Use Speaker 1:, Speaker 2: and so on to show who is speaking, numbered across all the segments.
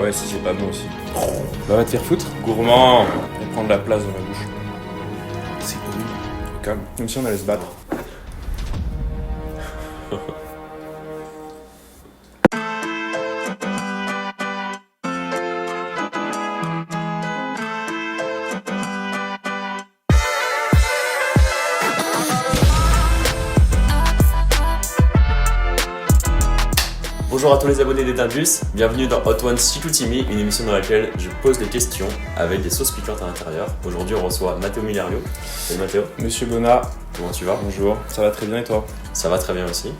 Speaker 1: ouais, si c'est pas bon aussi. Bah va te faire foutre. Gourmand. Et prendre la place dans ma bouche. C'est horrible. Calme. Comme si on allait se battre.
Speaker 2: Bonjour à tous les abonnés d'Eternbus, bienvenue dans Hot Ones Chicoutimi, une émission dans laquelle je pose des questions avec des sauces piquantes à l'intérieur. Aujourd'hui on reçoit Matteo Milario. Salut Matteo.
Speaker 1: Monsieur Bonnat.
Speaker 2: Comment tu vas?
Speaker 1: Bonjour. Ça va très bien et toi?
Speaker 2: Ça va très bien aussi.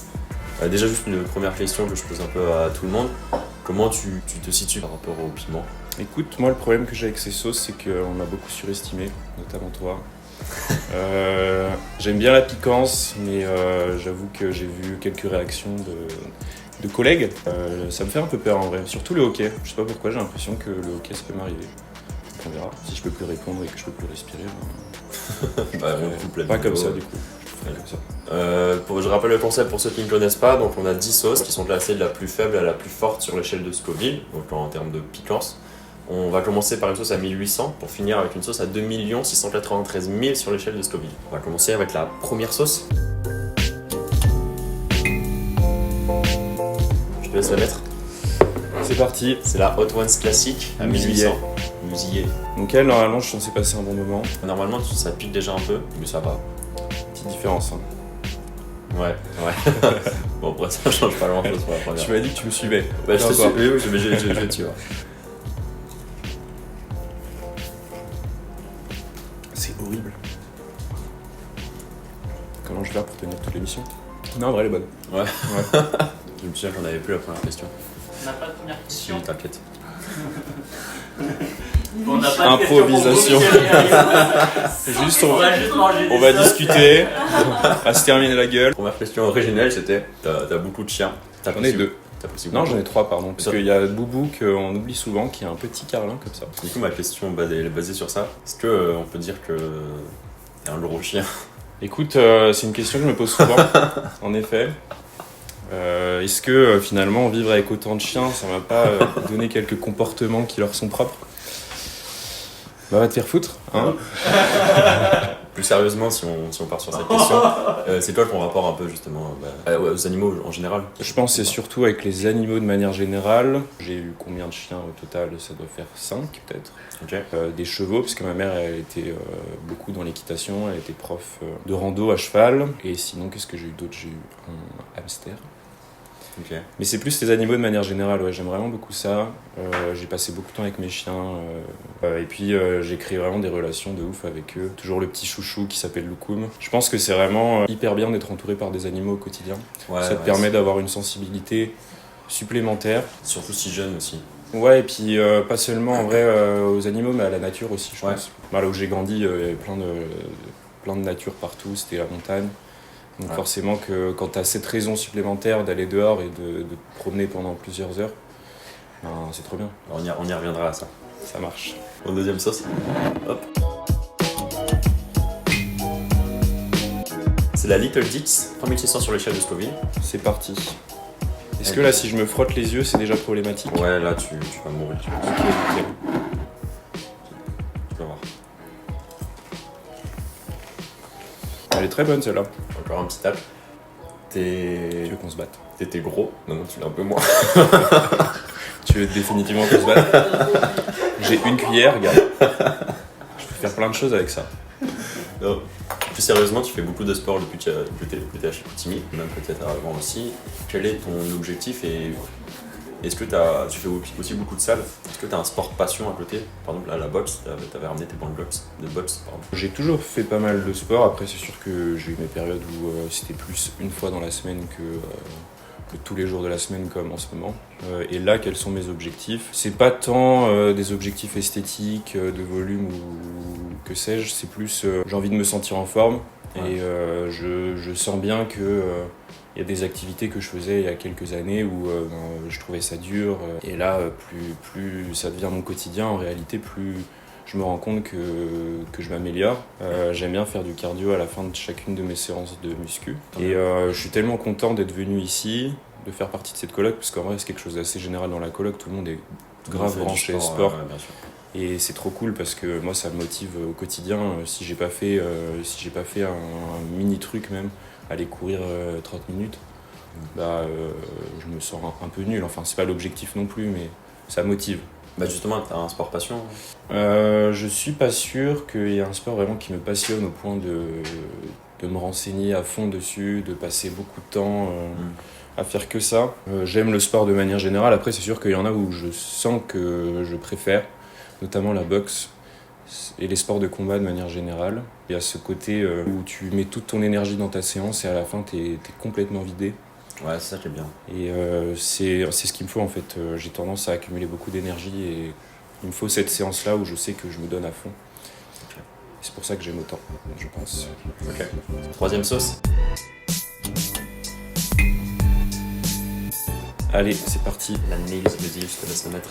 Speaker 2: Déjà juste une première question que je pose un peu à tout le monde. Comment tu te situes par rapport au piment?
Speaker 1: Écoute, moi le problème que j'ai avec ces sauces, c'est qu'on m'a beaucoup surestimé, notamment toi. J'aime bien la piquance, mais j'avoue que j'ai vu quelques réactions de collègues. Ça me fait un peu peur en vrai, surtout le hockey. Je sais pas pourquoi, j'ai l'impression que le hockey ça peut m'arriver. On verra. Si je peux plus répondre et que je peux plus respirer, pas comme ça du coup.
Speaker 2: Je rappelle le concept pour ceux qui ne connaissent pas. Donc on a 10 sauces qui sont classées de la plus faible à la plus forte sur l'échelle de Scoville, donc en termes de piquance. On va commencer par une sauce à 1800 pour finir avec une sauce à 2 693 000 sur l'échelle de Scoville. On va commencer avec la première sauce. Je te laisse la mettre.
Speaker 1: C'est parti.
Speaker 2: C'est la Hot Ones classique à 1800. Musillé.
Speaker 1: Donc elle, normalement, je suis censé passer un bon moment.
Speaker 2: Normalement, ça pique déjà un peu, mais ça va.
Speaker 1: Petite différence. Hein.
Speaker 2: Ouais. Bon, après, ça change pas grand chose pour la première.
Speaker 1: Tu m'as dit que tu me suivais.
Speaker 2: Bah, je te suis. Oui, je tu vois.
Speaker 1: C'est horrible. Comment je vais faire pour tenir toute l'émission? Non, en vrai, elle est bonne.
Speaker 2: Ouais. Je me souviens qu'on avait plus la première question.
Speaker 3: On n'a pas de première question.
Speaker 2: Si, t'inquiète.
Speaker 3: On n'a pas de
Speaker 1: improvisation. Juste, on va discuter. On va se terminer la gueule.
Speaker 2: Première question originelle, c'était t'as beaucoup de chiens.
Speaker 1: J'en ai deux. Non, j'en ai trois, pardon. Parce
Speaker 2: Ça.
Speaker 1: qu'il y a Boubou qu'on oublie souvent, qui est un petit carlin comme ça.
Speaker 2: Du coup, ma question elle est basée sur ça. Est-ce qu'on peut dire que t'es un gros chien?
Speaker 1: Écoute, c'est une question que je me pose souvent, en effet. Est-ce que finalement vivre avec autant de chiens, ça m'a pas donné quelques comportements qui leur sont propres? Bah va te faire foutre, hein.
Speaker 2: Plus sérieusement, si on part sur cette question, c'est quoi ton rapport un peu justement aux animaux en général?
Speaker 1: Je pense que c'est surtout avec les animaux de manière générale. J'ai eu combien de chiens au total? Ça doit faire 5 peut-être.
Speaker 2: Ok.
Speaker 1: Des chevaux, parce que ma mère elle était beaucoup dans l'équitation, elle était prof de rando à cheval. Et sinon, qu'est-ce que j'ai eu d'autre? J'ai eu un hamster.
Speaker 2: Ok.
Speaker 1: Mais c'est plus les animaux de manière générale, ouais, j'aime vraiment beaucoup ça. J'ai passé beaucoup de temps avec mes chiens. Et puis j'ai créé vraiment des relations de ouf avec eux. Toujours le petit chouchou qui s'appelle Loukoum. Je pense que c'est vraiment hyper bien d'être entouré par des animaux au quotidien. Ça te permet d'avoir une sensibilité supplémentaire.
Speaker 2: Surtout si jeune aussi.
Speaker 1: Ouais, et puis pas seulement en vrai aux animaux, mais à la nature aussi, je pense. Bah, là où j'ai grandi, il y avait plein de nature partout, c'était la montagne. Donc forcément que quand tu as cette raison supplémentaire d'aller dehors et de te promener pendant plusieurs heures, ben, c'est trop bien.
Speaker 2: On y reviendra à ça.
Speaker 1: Ça marche.
Speaker 2: En deuxième sauce. Hop. C'est la Little Dix, 3600 sur l'échelle de Scoville.
Speaker 1: C'est parti. Est-ce que là, si je me frotte les yeux, c'est déjà problématique?
Speaker 2: Ouais, là tu vas mourir. Tu vas voir.
Speaker 1: Elle est très bonne celle-là.
Speaker 2: Encore un petit tap.
Speaker 1: Tu veux qu'on se batte?
Speaker 2: T'étais gros. Non, tu l'es un peu moins.
Speaker 1: Tu veux définitivement qu'on se batte? J'ai une cuillère, regarde. Je peux faire plein de choses avec ça.
Speaker 2: Non. Plus sérieusement, tu fais beaucoup de sport depuis que t'es à Chicoutimi, même peut-être avant aussi. Quel est ton objectif et est-ce que tu fais aussi beaucoup de salles? Est-ce que tu as un sport passion à côté? Par exemple, à la boxe, tu avais ramené tes bancs de boxe.
Speaker 1: J'ai toujours fait pas mal de sport. Après, c'est sûr que j'ai eu mes périodes où c'était plus une fois dans la semaine que tous les jours de la semaine comme en ce moment. Et là, quels sont mes objectifs? C'est pas tant des objectifs esthétiques, de volume ou que sais-je, c'est plus j'ai envie de me sentir en forme. Et je sens bien que il y a des activités que je faisais il y a quelques années où je trouvais ça dur. Et là, plus ça devient mon quotidien, en réalité, plus je me rends compte que je m'améliore. J'aime bien faire du cardio à la fin de chacune de mes séances de muscu. Et je suis tellement content d'être venu ici, faire partie de cette coloc, parce qu'en vrai c'est quelque chose d'assez général dans la coloc, tout le monde est grave branché sport.
Speaker 2: Ouais, bien sûr.
Speaker 1: Et c'est trop cool parce que moi ça me motive au quotidien. Si j'ai pas fait un mini truc même, aller courir 30 minutes, je me sens un peu nul. Enfin c'est pas l'objectif non plus, mais ça motive.
Speaker 2: Bah justement, t'as un sport passion?
Speaker 1: Je suis pas sûr qu'il y ait un sport vraiment qui me passionne au point de me renseigner à fond dessus, de passer beaucoup de temps à faire que ça. J'aime le sport de manière générale. Après c'est sûr qu'il y en a où je sens que je préfère, notamment la boxe et les sports de combat de manière générale. Il y a ce côté où tu mets toute ton énergie dans ta séance et à la fin t'es complètement vidé.
Speaker 2: Ouais, c'est ça qui est bien.
Speaker 1: Et c'est ce qu'il me faut en fait. J'ai tendance à accumuler beaucoup d'énergie et il me faut cette séance-là où je sais que je me donne à fond.
Speaker 2: Okay.
Speaker 1: C'est pour ça que j'aime autant, je pense.
Speaker 2: Ok. Troisième sauce.
Speaker 1: Allez, c'est parti.
Speaker 2: La nails, vas-y, je te laisse le mettre.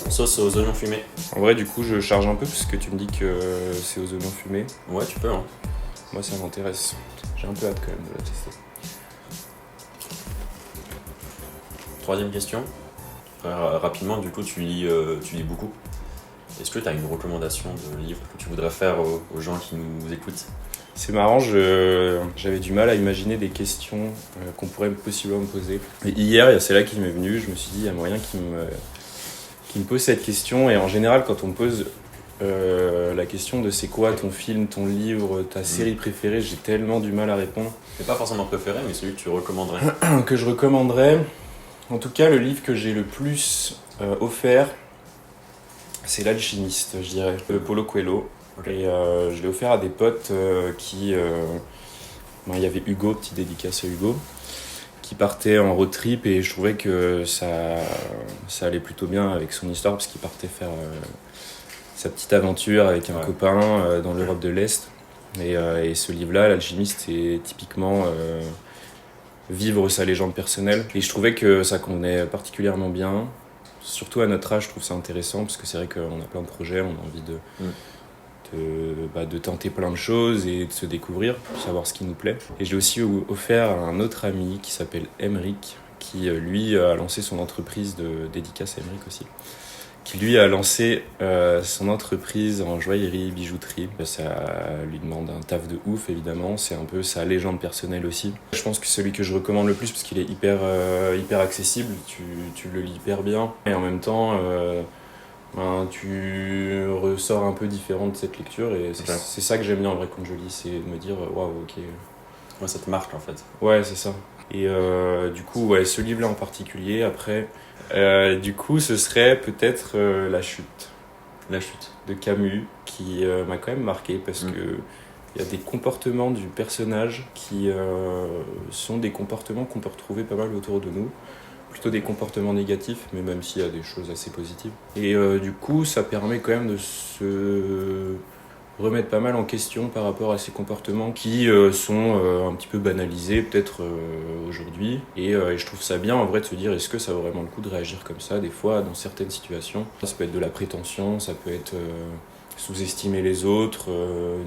Speaker 2: Sauce aux oignons fumés.
Speaker 1: En vrai, du coup, je charge un peu parce que tu me dis que c'est aux oignons fumés.
Speaker 2: Ouais, tu peux, hein.
Speaker 1: Moi, ça m'intéresse. J'ai un peu hâte quand même de la tester.
Speaker 2: Troisième question. Rapidement, du coup, tu lis beaucoup. Est-ce que tu as une recommandation de livre que tu voudrais faire aux gens qui nous écoutent?
Speaker 1: C'est marrant, j'avais du mal à imaginer des questions qu'on pourrait possiblement me poser. Et hier, il y a celle-là qui m'est venue, je me suis dit, il y a moyen qu'il me pose cette question. Et en général, quand on me pose la question de c'est quoi ton film, ton livre, ta série préférée, j'ai tellement du mal à répondre.
Speaker 2: C'est pas forcément préféré, mais celui que tu recommanderais.
Speaker 1: Que je recommanderais. En tout cas, le livre que j'ai le plus offert, c'est L'Alchimiste, je dirais, de Paulo Coelho.
Speaker 2: Okay.
Speaker 1: Et je l'ai offert à des potes il y avait Hugo, petite dédicace à Hugo, qui partait en road trip et je trouvais que ça allait plutôt bien avec son histoire parce qu'il partait faire sa petite aventure avec un copain dans l'Europe de l'Est. Et ce livre-là, L'Alchimiste, c'est typiquement vivre sa légende personnelle. Et je trouvais que ça convenait particulièrement bien. Surtout à notre âge, je trouve ça intéressant parce que c'est vrai qu'on a plein de projets, on a envie de tenter plein de choses et de se découvrir, de savoir ce qui nous plaît. Et j'ai aussi offert à un autre ami qui s'appelle Emeric, qui lui a lancé son entreprise de dédicace à Emeric aussi, qui lui a lancé son entreprise en joaillerie, bijouterie. Ça lui demande un taf de ouf évidemment, c'est un peu sa légende personnelle aussi. Je pense que celui que je recommande le plus parce qu'il est hyper accessible, tu le lis hyper bien et en même temps tu ressors un peu différent de cette lecture et c'est ça que j'aime bien en vrai quand je lis, c'est de me dire waouh ok.
Speaker 2: Ouais, ça te marque en fait.
Speaker 1: Ouais, c'est ça. Et du coup, ce livre-là en particulier, après, du coup, ce serait peut-être La Chute. La Chute de Camus, qui m'a quand même marqué parce que il y a des comportements du personnage qui sont des comportements qu'on peut retrouver pas mal autour de nous. Plutôt des comportements négatifs, mais même s'il y a des choses assez positives. Et du coup, ça permet quand même de se remettre pas mal en question par rapport à ces comportements qui sont un petit peu banalisés peut-être aujourd'hui. Et je trouve ça bien en vrai de se dire est-ce que ça vaut vraiment le coup de réagir comme ça des fois dans certaines situations. Ça peut être de la prétention, ça peut être sous-estimer les autres,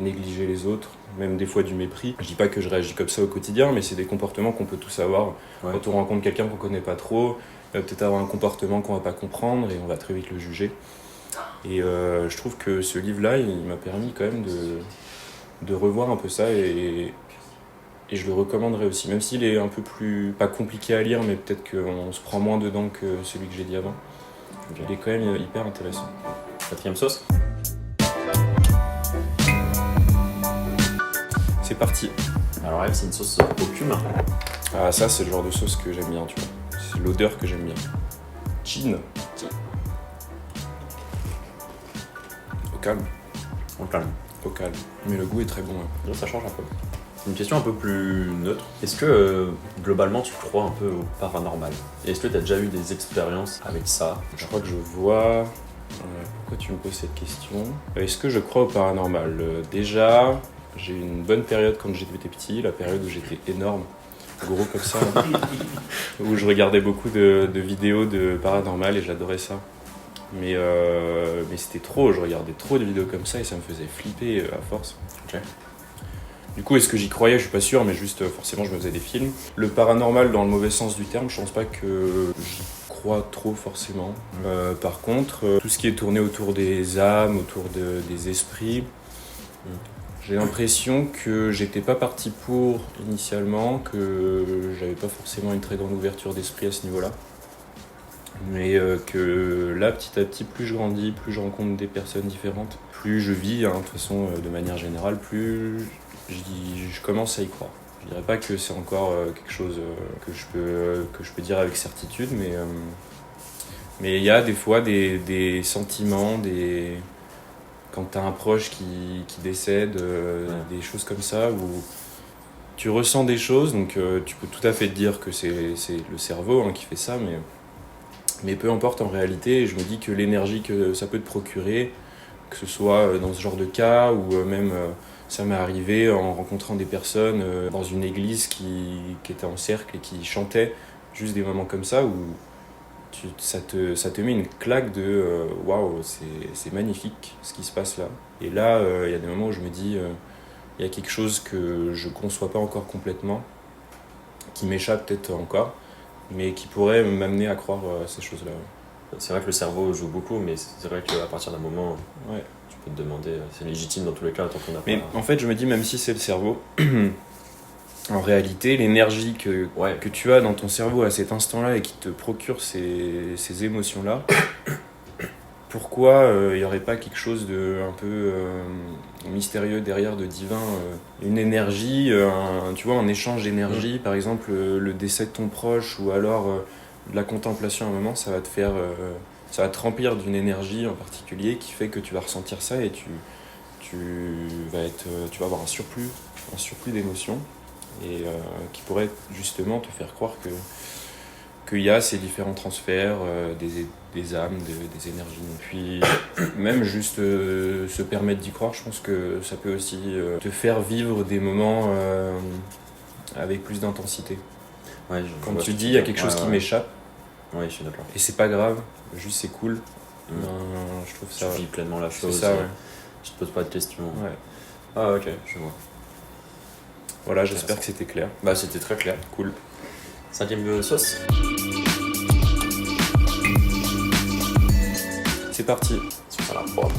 Speaker 1: négliger les autres, même des fois du mépris. Je dis pas que je réagis comme ça au quotidien, mais c'est des comportements qu'on peut tous avoir. Quand on rencontre quelqu'un qu'on connaît pas trop, peut-être avoir un comportement qu'on va pas comprendre et on va très vite le juger. Et je trouve que ce livre-là, il m'a permis quand même de revoir un peu ça et je le recommanderais aussi, même s'il est un peu plus, pas compliqué à lire, mais peut-être qu'on se prend moins dedans que celui que j'ai dit avant. Okay. Il est quand même hyper intéressant.
Speaker 2: Quatrième sauce.
Speaker 1: C'est parti.
Speaker 2: Alors elle, c'est une sauce au cumin.
Speaker 1: Ah ça, c'est le genre de sauce que j'aime bien, tu vois. C'est l'odeur que j'aime bien. Chin. Au calme.
Speaker 2: Au calme.
Speaker 1: Au calme. Mais le goût est très bon. Hein.
Speaker 2: Ça change un peu. Une question un peu plus neutre. Est-ce que globalement tu crois un peu au paranormal? Et est-ce que tu as déjà eu des expériences avec ça?
Speaker 1: Je crois que je vois... pourquoi tu me poses cette question? Est-ce que je crois au paranormal? Déjà, j'ai eu une bonne période quand j'étais petit, la période où j'étais énorme, gros comme ça, où je regardais beaucoup de vidéos de paranormal et j'adorais ça. Mais c'était trop, je regardais trop de vidéos comme ça et ça me faisait flipper à force.
Speaker 2: Okay.
Speaker 1: Du coup, est-ce que j'y croyais? Je suis pas sûr, mais juste forcément je me faisais des films. Le paranormal dans le mauvais sens du terme, je pense pas que j'y crois trop forcément. Par contre, tout ce qui est tourné autour des âmes, autour des esprits, j'ai l'impression que j'étais pas parti pour initialement, que j'avais pas forcément une très grande ouverture d'esprit à ce niveau-là. Mais que là, petit à petit, plus je grandis, plus je rencontre des personnes différentes, plus je vis, hein, de toute façon, de manière générale, plus je commence à y croire. Je dirais pas que c'est encore quelque chose que je peux dire avec certitude, mais il y a des fois des sentiments, quand t'as un proche qui décède, des choses comme ça, où tu ressens des choses, donc tu peux tout à fait te dire que c'est le cerveau, hein, qui fait ça, mais peu importe en réalité. Je me dis que l'énergie que ça peut te procurer, que ce soit dans ce genre de cas, ou même ça m'est arrivé en rencontrant des personnes dans une église qui était en cercle et qui chantaient, juste des moments comme ça où ça te met une claque de waouh, c'est magnifique ce qui se passe là. Et là, il y a des moments où je me dis, il y a quelque chose que je ne conçois pas encore complètement, qui m'échappe peut-être encore, mais qui pourrait m'amener à croire à ces choses-là.
Speaker 2: C'est vrai que le cerveau joue beaucoup, mais c'est vrai qu'à partir d'un moment,
Speaker 1: Ouais.
Speaker 2: tu peux te demander, c'est légitime dans tous les cas, tant qu'on n'a
Speaker 1: Mais
Speaker 2: pas...
Speaker 1: en fait, je me dis, même si c'est le cerveau, en réalité, l'énergie que tu as dans ton cerveau à cet instant-là et qui te procure ces émotions-là, pourquoi il n'y aurait pas quelque chose de un peu mystérieux derrière, de divin, une énergie, tu vois, un échange d'énergie, par exemple le décès de ton proche, ou alors de la contemplation à un moment, ça va te remplir d'une énergie en particulier qui fait que tu vas ressentir ça et tu vas avoir un surplus d'émotions, et qui pourrait justement te faire croire qu'il y a ces différents transferts des âmes, des énergies. Et puis même juste se permettre d'y croire, je pense que ça peut aussi te faire vivre des moments avec plus d'intensité.
Speaker 2: Ouais,
Speaker 1: Quand tu dis il y a quelque chose qui m'échappe,
Speaker 2: oui, je suis d'accord.
Speaker 1: et c'est pas grave, juste c'est cool, ben, je trouve ça...
Speaker 2: Tu vis pleinement la chose,
Speaker 1: c'est ça, ouais.
Speaker 2: Je te pose pas de questions.
Speaker 1: Ouais.
Speaker 2: Ah ok, je vois.
Speaker 1: Voilà, j'espère que c'était clair.
Speaker 2: Bah c'était très clair.
Speaker 1: Cool.
Speaker 2: 5e sauce.
Speaker 1: C'est parti.
Speaker 2: Sauce à la poivre.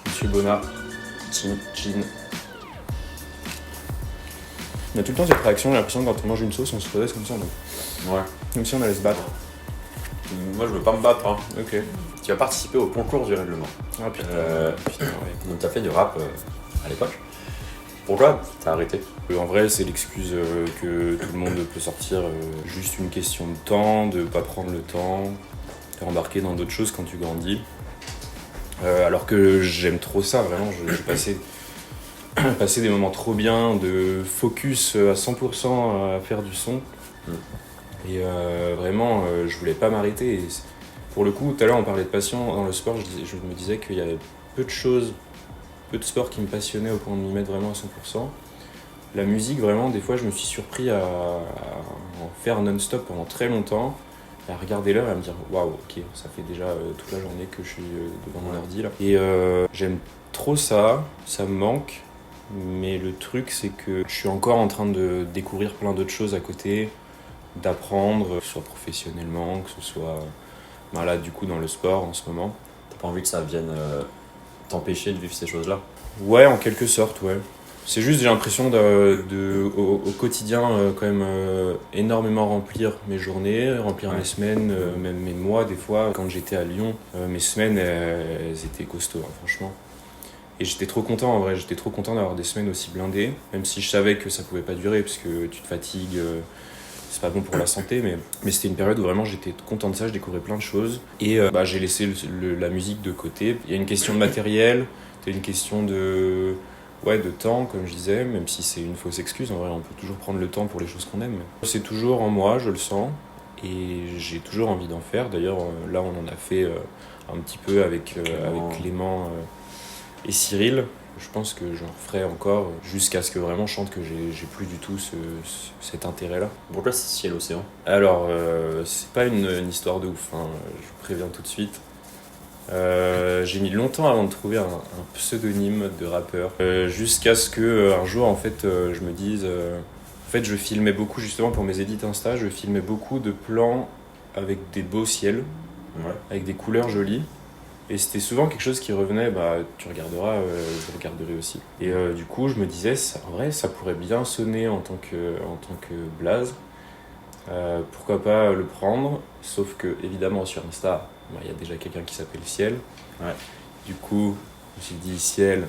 Speaker 1: Monsieur Bonnard. Chin. On a tout le temps cette réaction, j'ai l'impression que quand on mange une sauce, on se redresse comme ça, donc.
Speaker 2: Ouais.
Speaker 1: Comme si on allait se battre.
Speaker 2: Moi je veux pas me battre, hein.
Speaker 1: Ok.
Speaker 2: Tu as participé au concours du règlement.
Speaker 1: Ah putain. Putain, ouais.
Speaker 2: Donc t'as fait du rap à l'époque. Pourquoi t'as arrêté?
Speaker 1: En vrai, c'est l'excuse que tout le monde peut sortir. Juste une question de temps, de pas prendre le temps, de rembarquer dans d'autres choses quand tu grandis. Alors que j'aime trop ça, vraiment. J'ai passé des moments trop bien, de focus à 100% à faire du son. Et vraiment, je voulais pas m'arrêter. Et pour le coup, tout à l'heure, on parlait de passion dans le sport. Je me disais qu'il y avait peu de sports qui me passionnaient au point de m'y mettre vraiment à 100%. La musique, vraiment, des fois, je me suis surpris à en faire non-stop pendant très longtemps, à regarder l'heure et à me dire waouh, ok, ça fait déjà toute la journée que je suis devant mon ordi là. Et j'aime trop ça, ça me manque, mais le truc, c'est que je suis encore en train de découvrir plein d'autres choses à côté, d'apprendre, que ce soit professionnellement, que ce soit là, du coup, dans le sport en ce moment.
Speaker 2: T'as pas envie que ça vienne t'empêcher de vivre ces choses-là?
Speaker 1: Ouais, en quelque sorte, ouais. C'est juste, j'ai l'impression au quotidien quand même énormément remplir mes journées, remplir mes semaines, même mes mois des fois. Quand j'étais à Lyon, mes semaines, elles étaient costauds, hein, franchement. Et j'étais trop content en vrai, j'étais trop content d'avoir des semaines aussi blindées, même si je savais que ça pouvait pas durer parce que tu te fatigues, c'est pas bon pour la santé, mais c'était une période où vraiment j'étais content de ça, je découvrais plein de choses. Et j'ai laissé la musique de côté. Il y a une question de matériel, il y a une question de temps, comme je disais, même si c'est une fausse excuse, en vrai on peut toujours prendre le temps pour les choses qu'on aime. C'est toujours en moi, je le sens, et j'ai toujours envie d'en faire. D'ailleurs là on en a fait un petit peu avec Clément et Cyril. Je pense que j'en ferai encore jusqu'à ce que vraiment je chante que j'ai plus du tout cet intérêt-là.
Speaker 2: Pourquoi c'est Ciel-Océan?
Speaker 1: Alors, c'est pas une histoire de ouf, hein, je vous préviens tout de suite. J'ai mis longtemps avant de trouver un pseudonyme de rappeur, jusqu'à ce que un jour en fait je me dise, en fait je filmais beaucoup justement pour mes edits Insta, je filmais beaucoup de plans avec des beaux ciels, avec des couleurs jolies, et c'était souvent quelque chose qui revenait, bah tu regarderas, je regarderai aussi. Et du coup je me disais, en vrai ça pourrait bien sonner en tant que blaze. Pourquoi pas le prendre, sauf que évidemment sur Insta il y a déjà quelqu'un qui s'appelle Ciel. Du coup j'ai dit ciel,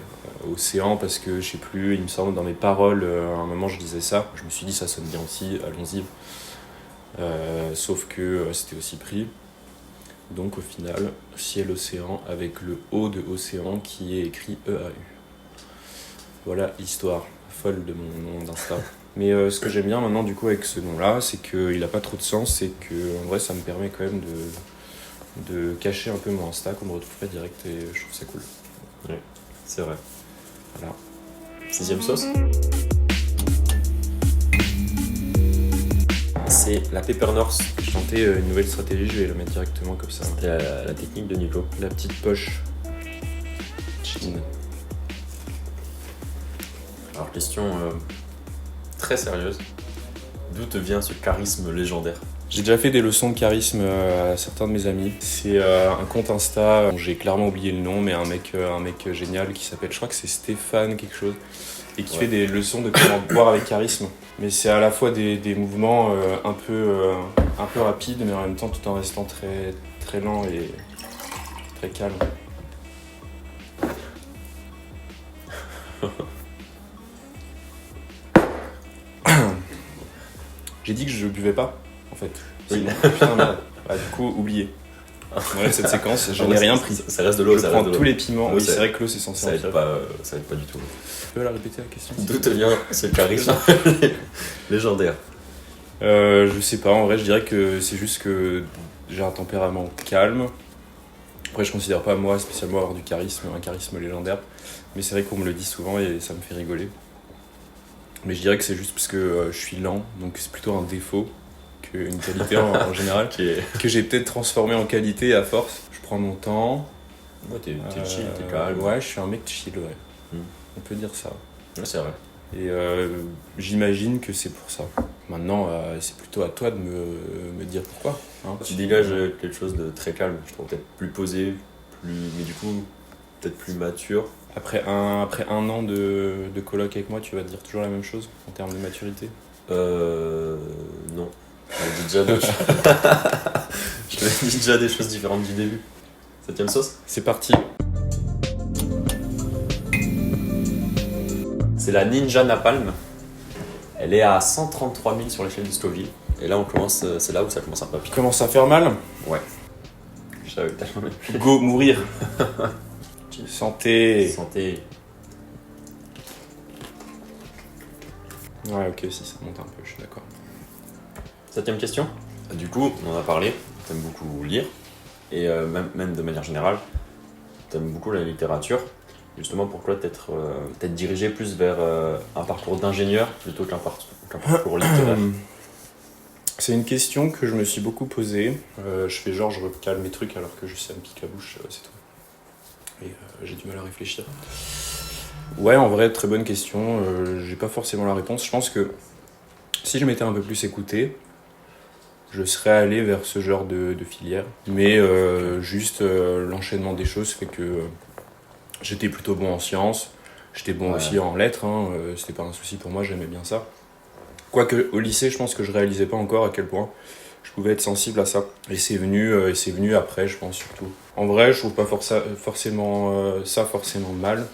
Speaker 1: océan, parce que je sais plus, il me semble dans mes paroles à un moment je disais ça, je me suis dit ça sonne bien aussi, allons-y. Sauf que c'était aussi pris, donc au final ciel océan avec le O de océan qui est écrit EAU. Voilà l'histoire folle de mon nom d'Insta. Mais ce que j'aime bien maintenant du coup avec ce nom-là, c'est qu'il n'a pas trop de sens, et que en vrai ça me permet quand même de cacher un peu mon Insta, qu'on me retrouve pas direct, et je trouve ça cool.
Speaker 2: Ouais, c'est vrai.
Speaker 1: Voilà.
Speaker 2: 6ème sauce. C'est
Speaker 1: La Pepper North. J'ai tenté une nouvelle stratégie, je vais la mettre directement comme ça.
Speaker 2: la technique de Nico.
Speaker 1: La petite poche. Chine.
Speaker 2: Alors question très sérieuse. D'où te vient ce charisme légendaire?
Speaker 1: J'ai déjà fait des leçons de charisme à certains de mes amis. C'est un compte Insta dont j'ai clairement oublié le nom, mais un mec génial qui s'appelle, je crois que c'est Stéphane quelque chose, et qui fait des leçons de comment boire avec charisme. Mais c'est à la fois des mouvements un peu rapides, mais en même temps tout en restant très, très lent et très calme. J'ai dit que je buvais pas, en fait.
Speaker 2: Oui.
Speaker 1: Putain, merde. Bah, du coup, oublié. Voilà, cette séquence, je n'ai rien pris.
Speaker 2: Ça reste de l'eau,
Speaker 1: Je prends tous les piments.
Speaker 2: L'eau,
Speaker 1: Oui, c'est vrai que l'eau, c'est censé
Speaker 2: ça
Speaker 1: en
Speaker 2: aide
Speaker 1: tirer.
Speaker 2: ça aide pas du tout.
Speaker 1: Tu peux la répéter la question?
Speaker 2: D'où te vient ce charisme légendaire?
Speaker 1: Je sais pas, en vrai, je dirais que c'est juste que j'ai un tempérament calme. Après, je considère pas moi spécialement avoir un charisme légendaire. Mais c'est vrai qu'on me le dit souvent et ça me fait rigoler. Mais je dirais que c'est juste parce que je suis lent, donc c'est plutôt un défaut qu'une qualité en général, que j'ai peut-être transformé en qualité à force. Je prends mon temps.
Speaker 2: Ouais, t'es chill, t'es calme.
Speaker 1: Ouais, je suis un mec chill, ouais. On peut dire ça.
Speaker 2: Ouais, c'est vrai.
Speaker 1: Et j'imagine que c'est pour ça. Maintenant, c'est plutôt à toi de me dire pourquoi. Hein.
Speaker 2: Tu dégages quelque chose de très calme, je trouve, peut-être plus posé, mais du coup, peut-être plus mature.
Speaker 1: Après un an de coloc avec moi, tu vas dire toujours la même chose en termes de maturité?
Speaker 2: Non. Je dis déjà d'autres Je te dis déjà des choses différentes du début. 7ème sauce?
Speaker 1: C'est parti.
Speaker 2: C'est la Ninja Napalm. Elle est à 133 000 sur l'échelle du Scoville. Et là, c'est là où ça commence un peu à piquer.
Speaker 1: Commence à faire mal?
Speaker 2: Ouais. Je savais tellement.
Speaker 1: Go, mourir. Santé.
Speaker 2: Santé.
Speaker 1: Ouais, ok, si ça monte un peu, je suis d'accord.
Speaker 2: 7ème question. Du coup, on en a parlé. T'aimes beaucoup lire. Et même de manière générale, t'aimes beaucoup la littérature. Justement, pourquoi t'être dirigé plus vers un parcours d'ingénieur plutôt qu'un parcours littéraire?
Speaker 1: C'est une question que je me suis beaucoup posée. Je fais genre, je recale mes trucs alors que juste ça me pique la bouche, c'est tout. Et j'ai du mal à réfléchir. Ouais, en vrai, très bonne question. J'ai pas forcément la réponse. Je pense que si je m'étais un peu plus écouté, je serais allé vers ce genre de filière. Mais juste l'enchaînement des choses fait que j'étais plutôt bon en sciences. J'étais bon aussi en lettres. C'était pas un souci pour moi, j'aimais bien ça. Quoique au lycée, je pense que je réalisais pas encore à quel point je pouvais être sensible à ça. Et c'est venu après, je pense, surtout. En vrai, je trouve pas forcément mal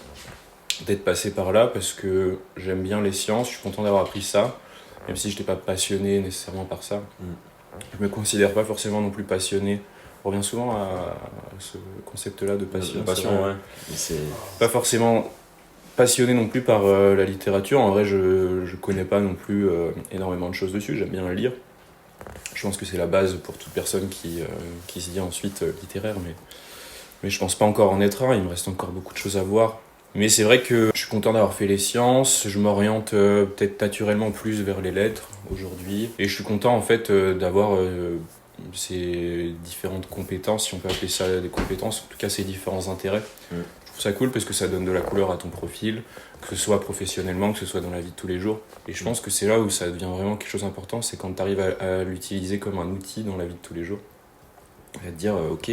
Speaker 1: d'être passé par là, parce que j'aime bien les sciences, je suis content d'avoir appris ça, même si je n'étais pas passionné nécessairement par ça. Je me considère pas forcément non plus passionné. On revient souvent à ce concept-là de passion.
Speaker 2: De passion, ouais. C'est
Speaker 1: pas forcément passionné non plus par la littérature. En vrai, je connais pas non plus énormément de choses dessus, j'aime bien la lire. Je pense que c'est la base pour toute personne qui se dit ensuite littéraire, mais je pense pas encore en être un, il me reste encore beaucoup de choses à voir. Mais c'est vrai que je suis content d'avoir fait les sciences, je m'oriente peut-être naturellement plus vers les lettres aujourd'hui, et je suis content en fait d'avoir ces différentes compétences, si on peut appeler ça des compétences, en tout cas ces différents intérêts. Je trouve ça cool parce que ça donne de la couleur à ton profil, que ce soit professionnellement, que ce soit dans la vie de tous les jours. Et je pense que c'est là où ça devient vraiment quelque chose d'important, c'est quand tu arrives à l'utiliser comme un outil dans la vie de tous les jours. À te dire, ok,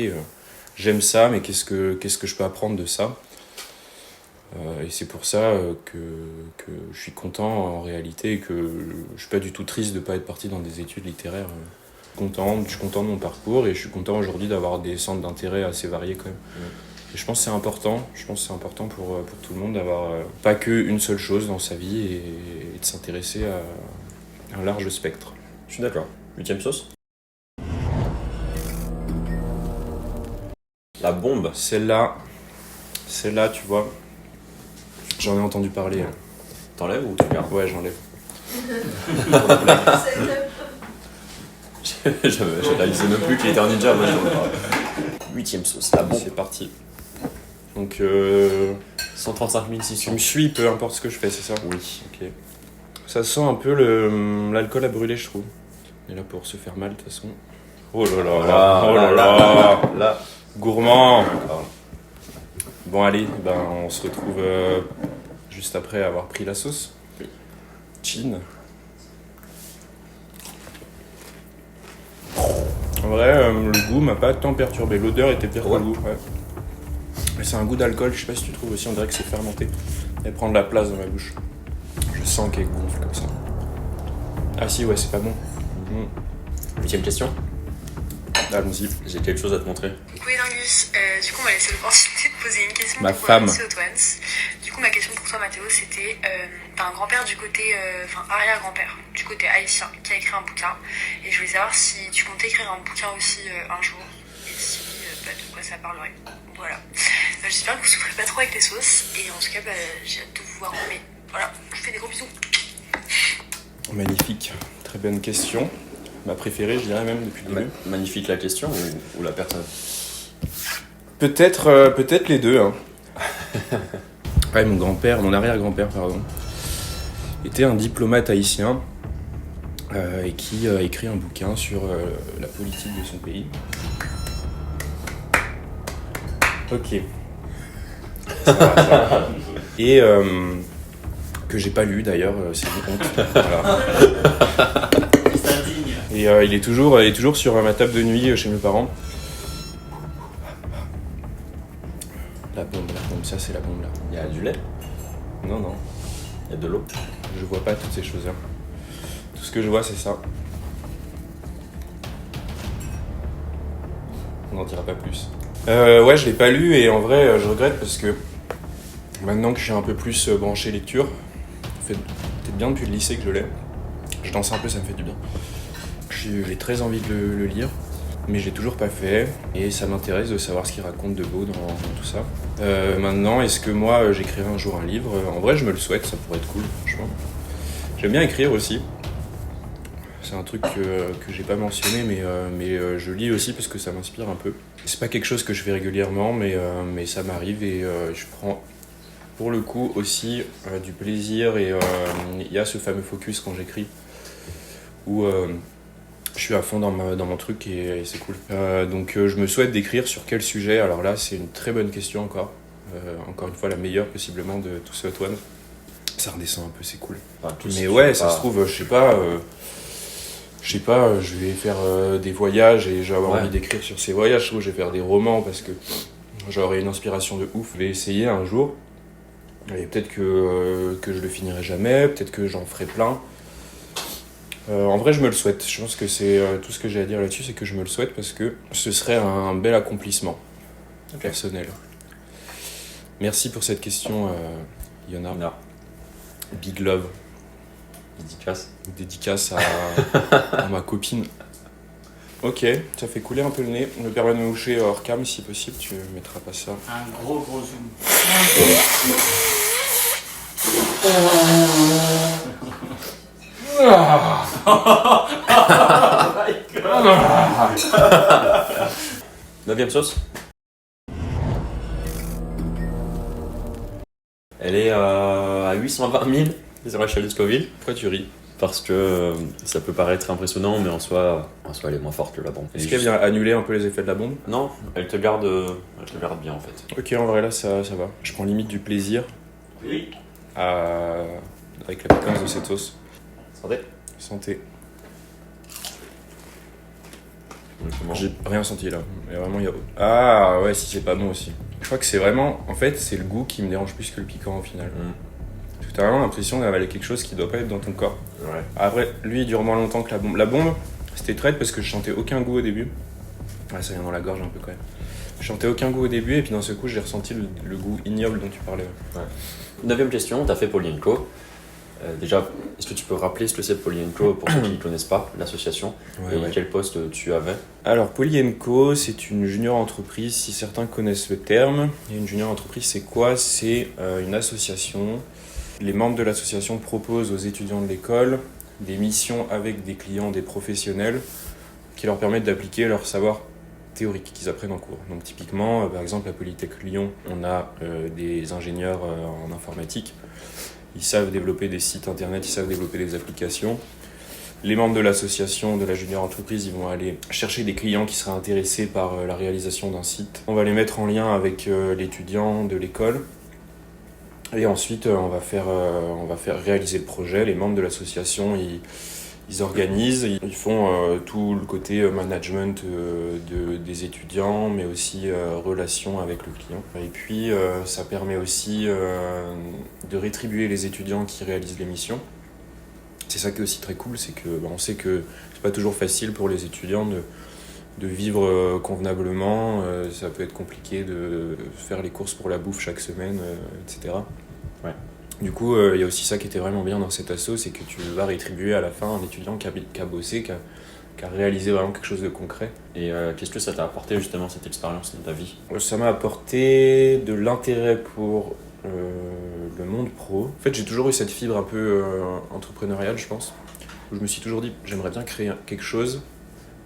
Speaker 1: j'aime ça, mais qu'est-ce que je peux apprendre de ça ? Et c'est pour ça que je suis content en réalité et que je suis pas du tout triste de ne pas être parti dans des études littéraires. Je suis content de mon parcours et je suis content aujourd'hui d'avoir des centres d'intérêt assez variés quand même. Et je pense que c'est important, pour tout le monde d'avoir pas qu'une seule chose dans sa vie et de s'intéresser à un large spectre.
Speaker 2: Je suis d'accord. 8ème sauce. La bombe.
Speaker 1: Celle-là, tu vois, j'en ai entendu parler.
Speaker 2: T'enlèves ou tu gardes?
Speaker 1: Ouais, j'enlève.
Speaker 2: Je réalisais même plus qu'il était un ninja. 8ème sauce, la bombe.
Speaker 1: C'est parti. Donc,
Speaker 2: 135
Speaker 1: tu
Speaker 2: 600.
Speaker 1: me suis, peu importe ce que je fais, c'est ça?
Speaker 2: Oui.
Speaker 1: Ok. Ça sent un peu l'alcool à brûler, je trouve. On est là pour se faire mal, de toute façon. Oh là là, oh là là,
Speaker 2: là.
Speaker 1: gourmand. Bon, allez, on se retrouve juste après avoir pris la sauce.
Speaker 2: Oui.
Speaker 1: Chin. En vrai, le goût m'a pas tant perturbé. L'odeur était pire que le goût. Ouais. Mais c'est un goût d'alcool, je sais pas si tu trouves aussi, on dirait que c'est fermenté. Elle prend de la place dans ma bouche. Je sens qu'elle gonfle comme ça. Ah si, ouais, c'est pas bon.
Speaker 2: 8ème question.
Speaker 1: Allons-y.
Speaker 2: J'ai quelque chose à te montrer.
Speaker 4: Coucou Dingus, du coup on m'a laissé l'opportunité de poser une question
Speaker 1: Ma
Speaker 4: pour
Speaker 1: femme.
Speaker 4: Monsieur Otwans. Du coup ma question pour toi Mathéo c'était, t'as un grand-père du côté, arrière-grand-père du côté haïtien qui a écrit un bouquin et je voulais savoir si tu comptais écrire un bouquin aussi un jour et si, de quoi ça parlerait. Voilà. J'espère que vous souffrez pas trop avec les sauces et en tout cas j'ai hâte de vous voir, mais voilà, je vous fais des gros bisous.
Speaker 1: Magnifique, très bonne question. Ma préférée, je dirais même depuis le début.
Speaker 2: Magnifique la question ou la personne?
Speaker 1: Peut-être les deux. Hein. Ouais, mon arrière-grand-père, pardon, était un diplomate haïtien et qui a écrit un bouquin sur la politique de son pays. Ok. Ça va. Et que j'ai pas lu d'ailleurs, c'est une honte. Voilà.
Speaker 3: C'est indigne.
Speaker 1: Et il est toujours sur ma table de nuit chez mes parents. La bombe, ça c'est la bombe là.
Speaker 2: Il y a du lait,
Speaker 1: Non,
Speaker 2: il y a de l'eau.
Speaker 1: je vois pas toutes ces choses-là. Tout ce que je vois c'est ça. On n'en dira pas plus. Ouais, je l'ai pas lu et en vrai je regrette parce que maintenant que je suis un peu plus branché lecture, ça fait peut-être bien depuis le lycée que je l'ai. Je danse un peu, ça me fait du bien. J'ai très envie de le lire, mais je l'ai toujours pas fait et ça m'intéresse de savoir ce qu'il raconte de beau dans tout ça. Maintenant, est-ce que moi j'écrirai un jour un livre? En vrai, je me le souhaite, ça pourrait être cool, franchement. J'aime bien écrire aussi. C'est un truc que j'ai pas mentionné, mais je lis aussi parce que ça m'inspire un peu. C'est pas quelque chose que je fais régulièrement, mais ça m'arrive et je prends pour le coup aussi du plaisir et il y a ce fameux focus quand j'écris où je suis à fond dans mon truc et c'est cool. Donc je me souhaite d'écrire sur quel sujet. Alors là, c'est une très bonne question encore. Encore une fois, la meilleure possiblement de tous ceux Antoine. Ça redescend un peu, c'est cool.
Speaker 2: Enfin,
Speaker 1: Mais ouais, ça se trouve, je sais pas, je vais faire des voyages et j'ai avoir envie d'écrire sur ces voyages. Je trouve que je vais faire des romans parce que j'aurai une inspiration de ouf. Je vais essayer un jour. Et peut-être que je le finirai jamais, peut-être que j'en ferai plein. En vrai, je me le souhaite. Je pense que c'est tout ce que j'ai à dire là-dessus, c'est que je me le souhaite parce que ce serait un bel accomplissement personnel. Merci pour cette question, Yona. Big love. Dédicace à ma copine. Ok, ça fait couler un peu le nez. On me permet de me moucher hors cam si possible. Tu mettras pas ça.
Speaker 3: Un gros zoom.
Speaker 2: Neuvième sauce. Elle est à 820 000 sur l'échelle de Scoville.
Speaker 1: Pourquoi tu ris?
Speaker 2: parce que ça peut paraître impressionnant, mais en soi, elle est moins forte que la bombe.
Speaker 1: Est-ce qu'elle vient annuler un peu les effets de la bombe?
Speaker 2: Non, elle te garde bien en fait.
Speaker 1: Ok, en vrai là ça va. Je prends limite du plaisir
Speaker 3: Oui.
Speaker 1: avec la piquance de cette sauce.
Speaker 2: Santé.
Speaker 1: Santé.
Speaker 2: Comment
Speaker 1: J'ai rien senti là. Mais vraiment, Ah ouais, si c'est pas bon aussi. Je crois que c'est vraiment. En fait, c'est le goût qui me dérange plus que le piquant au final. Parce que t'as vraiment l'impression d'avaler quelque chose qui doit pas être dans ton corps.
Speaker 2: Ouais.
Speaker 1: Après, lui, il dure moins longtemps que la bombe. La bombe, c'était traite parce que je sentais aucun goût au début. Ouais, ça vient dans la gorge un peu quand même. Je sentais aucun goût au début et puis d'un seul coup, j'ai ressenti le goût ignoble dont tu parlais.
Speaker 2: Ouais. 9ème question, t'as fait Poly & Co. Déjà, est-ce que tu peux rappeler ce que c'est Poly & Co pour ceux qui ne connaissent pas l'association et quel poste tu avais?
Speaker 1: Alors, Poly & Co, c'est une junior entreprise, si certains connaissent le terme. Et une junior entreprise, c'est quoi? C'est une association. Les membres de l'association proposent aux étudiants de l'école des missions avec des clients, des professionnels, qui leur permettent d'appliquer leur savoir théorique qu'ils apprennent en cours. Donc typiquement, par exemple, à Polytech Lyon, on a des ingénieurs en informatique. Ils savent développer des sites internet, ils savent développer des applications. Les membres de l'association de la junior entreprise, ils vont aller chercher des clients qui seraient intéressés par la réalisation d'un site. On va les mettre en lien avec l'étudiant de l'école. Et ensuite, on va faire réaliser le projet. Les membres de l'association, ils organisent, ils font tout le côté management des étudiants, mais aussi relation avec le client. Et puis, ça permet aussi de rétribuer les étudiants qui réalisent les missions. C'est ça qui est aussi très cool, c'est que on sait que c'est pas toujours facile pour les étudiants de vivre convenablement. Ça peut être compliqué de faire les courses pour la bouffe chaque semaine, etc.
Speaker 2: Ouais.
Speaker 1: Du coup, il y a aussi ça qui était vraiment bien dans cet asso, c'est que tu vas rétribuer à la fin un étudiant qui a bossé, qui a réalisé vraiment quelque chose de concret.
Speaker 2: Et qu'est-ce que ça t'a apporté justement cette expérience dans ta vie?
Speaker 1: Ça m'a apporté de l'intérêt pour le monde pro. En fait, j'ai toujours eu cette fibre un peu entrepreneuriale, je pense, où je me suis toujours dit j'aimerais bien créer quelque chose,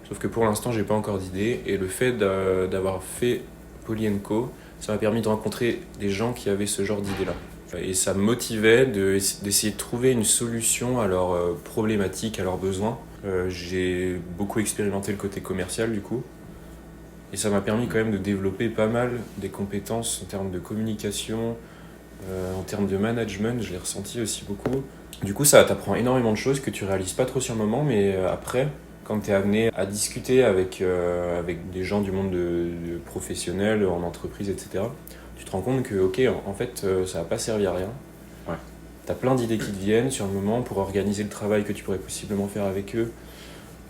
Speaker 1: sauf que pour l'instant, j'ai pas encore d'idée. Et le fait d'avoir fait Poly & Co, ça m'a permis de rencontrer des gens qui avaient ce genre d'idées-là. Et ça me motivait d'essayer de trouver une solution à leurs problématiques, à leurs besoins. J'ai beaucoup expérimenté le côté commercial du coup. Et ça m'a permis quand même de développer pas mal des compétences en termes de communication, en termes de management, je l'ai ressenti aussi beaucoup. Du coup, ça t'apprend énormément de choses que tu réalises pas trop sur le moment, mais après, quand tu es amené à discuter avec des gens du monde de professionnels, en entreprise, etc., tu te rends compte que, ok, en fait, ça va pas servir à rien.
Speaker 2: Ouais.
Speaker 1: Tu as plein d'idées qui te viennent sur le moment pour organiser le travail que tu pourrais possiblement faire avec eux,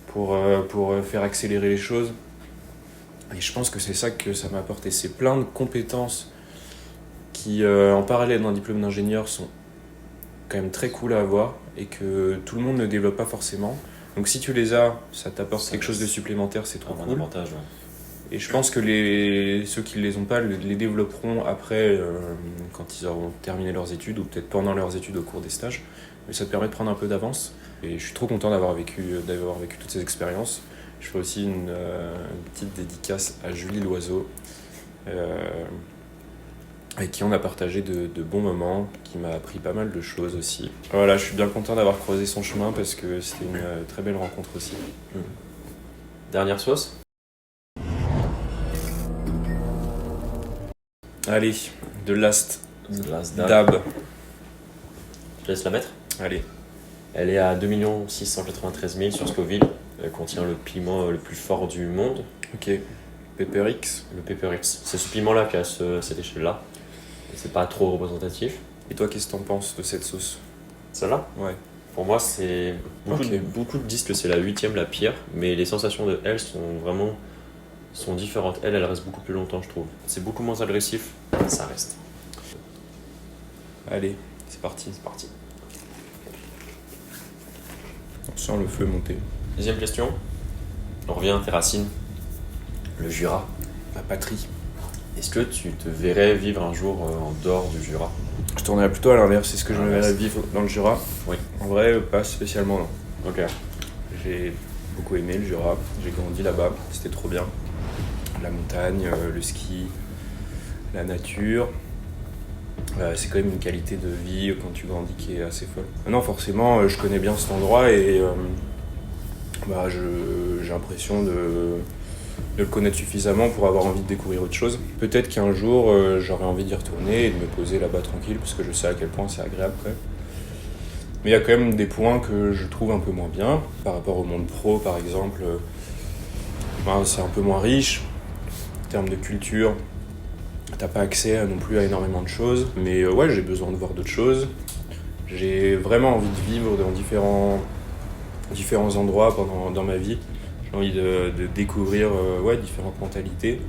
Speaker 1: pour faire accélérer les choses. Et je pense que c'est ça que ça m'a apporté. C'est plein de compétences qui, en parallèle d'un diplôme d'ingénieur, sont quand même très cool à avoir et que tout le monde ne développe pas forcément. Donc si tu les as, ça t'apporte quelque chose de supplémentaire, c'est trop cool.
Speaker 2: Avantage, ouais.
Speaker 1: Et je pense que ceux qui ne les ont pas les développeront après, quand ils auront terminé leurs études, ou peut-être pendant leurs études au cours des stages. Mais ça te permet de prendre un peu d'avance. Et je suis trop content d'avoir vécu toutes ces expériences. Je fais aussi une petite dédicace à Julie Loiseau, avec qui on a partagé de bons moments, qui m'a appris pas mal de choses aussi. Voilà, je suis bien content d'avoir croisé son chemin parce que c'était une très belle rencontre aussi.
Speaker 2: Dernière sauce?
Speaker 1: Allez, The Last
Speaker 2: Dab.
Speaker 1: Dab.
Speaker 2: Je te laisse la mettre.
Speaker 1: Allez.
Speaker 2: Elle est à 2 693 000 sur Scoville. Elle contient le piment le plus fort du monde.
Speaker 1: Ok. PepperX.
Speaker 2: Le PepperX. C'est ce piment-là qui a cette échelle-là. C'est pas trop représentatif.
Speaker 1: Et toi, qu'est-ce que t'en penses de cette sauce?
Speaker 2: Celle-là?
Speaker 1: Ouais.
Speaker 2: Pour moi, c'est
Speaker 1: Ok.
Speaker 2: beaucoup disent que c'est la 8e, la pire. Mais les sensations de elle sont différentes. Elle reste beaucoup plus longtemps, je trouve. C'est beaucoup moins agressif. Ça reste.
Speaker 1: Allez, c'est parti.
Speaker 2: C'est parti.
Speaker 1: On sent le feu monter.
Speaker 2: Deuxième question. On revient à tes racines. Le Jura.
Speaker 1: Ma patrie.
Speaker 2: Est-ce que tu te verrais vivre un jour en dehors du Jura?
Speaker 1: Je tournerais plutôt à l'inverse. C'est ce que je me
Speaker 2: l'inverse.
Speaker 1: verrais vivre dans le Jura.
Speaker 2: Oui.
Speaker 1: En vrai, pas spécialement, non.
Speaker 2: Ok.
Speaker 1: J'ai beaucoup aimé le Jura. J'ai grandi là-bas. C'était trop bien. La montagne, le ski, la nature. C'est quand même une qualité de vie quand tu grandis qui est assez folle. Non, forcément, je connais bien cet endroit et j'ai l'impression de le connaître suffisamment pour avoir envie de découvrir autre chose. Peut-être qu'un jour, j'aurais envie d'y retourner et de me poser là-bas tranquille parce que je sais à quel point c'est agréable quand même. Mais il y a quand même des points que je trouve un peu moins bien. Par rapport au monde pro, par exemple, c'est un peu moins riche en termes de culture. T'as pas accès non plus à énormément de choses. Mais ouais, j'ai besoin de voir d'autres choses. J'ai vraiment envie de vivre dans différents endroits dans ma vie. J'ai envie de découvrir différentes mentalités,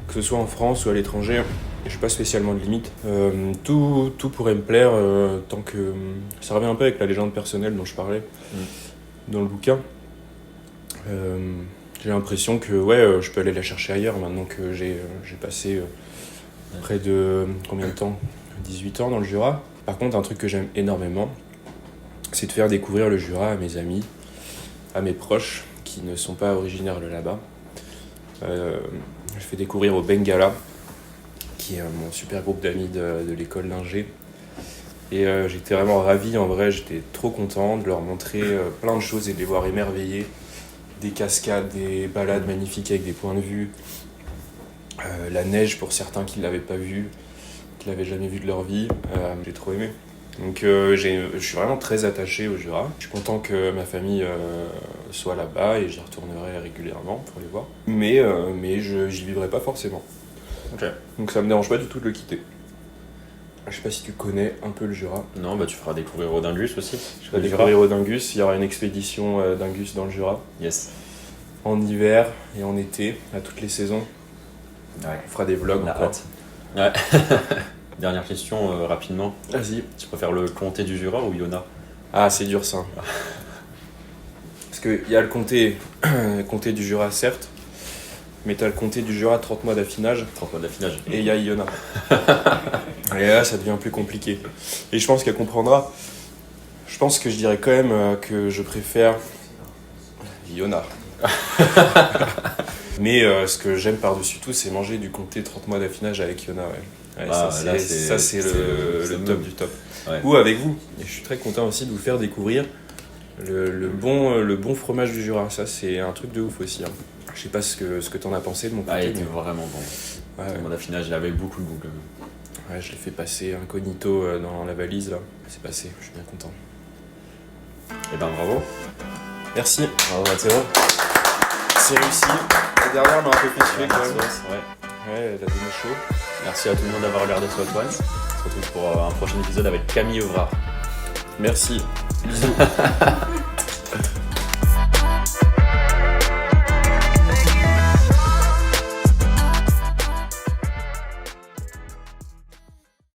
Speaker 1: que ce soit en France ou à l'étranger. Je n'ai pas spécialement de limite. Tout pourrait me plaire tant que... Ça revient un peu avec la légende personnelle dont je parlais dans le bouquin. J'ai l'impression que je peux aller la chercher ailleurs maintenant que j'ai passé près de... Combien de temps ? 18 ans dans le Jura. Par contre, un truc que j'aime énormément, c'est de faire découvrir le Jura à mes amis, à mes proches qui ne sont pas originaires de là-bas. Je fais découvrir au Bengala, qui est mon super groupe d'amis de l'école d'ingé. Et j'étais vraiment ravi, en vrai, j'étais trop content de leur montrer plein de choses et de les voir émerveillés. Des cascades, des balades magnifiques avec des points de vue, la neige pour certains qui ne l'avaient pas vue, qui ne l'avaient jamais vue de leur vie. J'ai trop aimé. Donc je suis vraiment très attaché au Jura. Je suis content que ma famille soit là-bas et j'y retournerai régulièrement pour les voir. Mais j'y vivrai pas forcément.
Speaker 2: Okay.
Speaker 1: Donc ça me dérange pas du tout de le quitter. Je sais pas si tu connais un peu le Jura.
Speaker 2: Non, tu feras découvrir Audingus aussi.
Speaker 1: Je ferai découvrir Audingus. Il y aura une expédition d'Ingus dans le Jura.
Speaker 2: Yes.
Speaker 1: En hiver et en été, à toutes les saisons.
Speaker 2: Ouais.
Speaker 1: On fera des vlogs encore.
Speaker 2: Ouais. Dernière question, rapidement.
Speaker 1: Vas-y.
Speaker 2: Tu préfères le comté du Jura ou Iona ?
Speaker 1: Ah, c'est dur ça. Parce qu'il y a le comté du Jura, certes, mais t'as le comté du Jura 30 mois d'affinage.
Speaker 2: 30 mois d'affinage.
Speaker 1: Et il y a Iona. Et là, ça devient plus compliqué. Et je pense qu'elle comprendra. Je pense que je dirais quand même que je préfère Iona. Mais ce que j'aime par-dessus tout, c'est manger du comté 30 mois d'affinage avec Iona. Ouais, ça, c'est le top du top.
Speaker 2: Ouais.
Speaker 1: Ou avec vous. Et je suis très content aussi de vous faire découvrir le bon fromage du Jura. Ça, c'est un truc de ouf aussi. Hein. Je sais pas ce que t'en as pensé de mon côté.
Speaker 2: Il était vraiment bon.
Speaker 1: Ouais.
Speaker 2: Mon affinage, il avait beaucoup de goût quand même.
Speaker 1: Ouais, je l'ai fait passer incognito dans la valise là. C'est passé, je suis bien content.
Speaker 2: Et bravo.
Speaker 1: Merci.
Speaker 2: Bravo Mathéo.
Speaker 1: C'est réussi. La dernière m'a un peu plus tué quand même.
Speaker 2: Ouais,
Speaker 1: elle a donné chaud.
Speaker 2: Merci à tout le monde d'avoir regardé ce Hot Ones. On se retrouve pour un prochain épisode avec Camille Ouvrard.
Speaker 1: Merci. Bisous.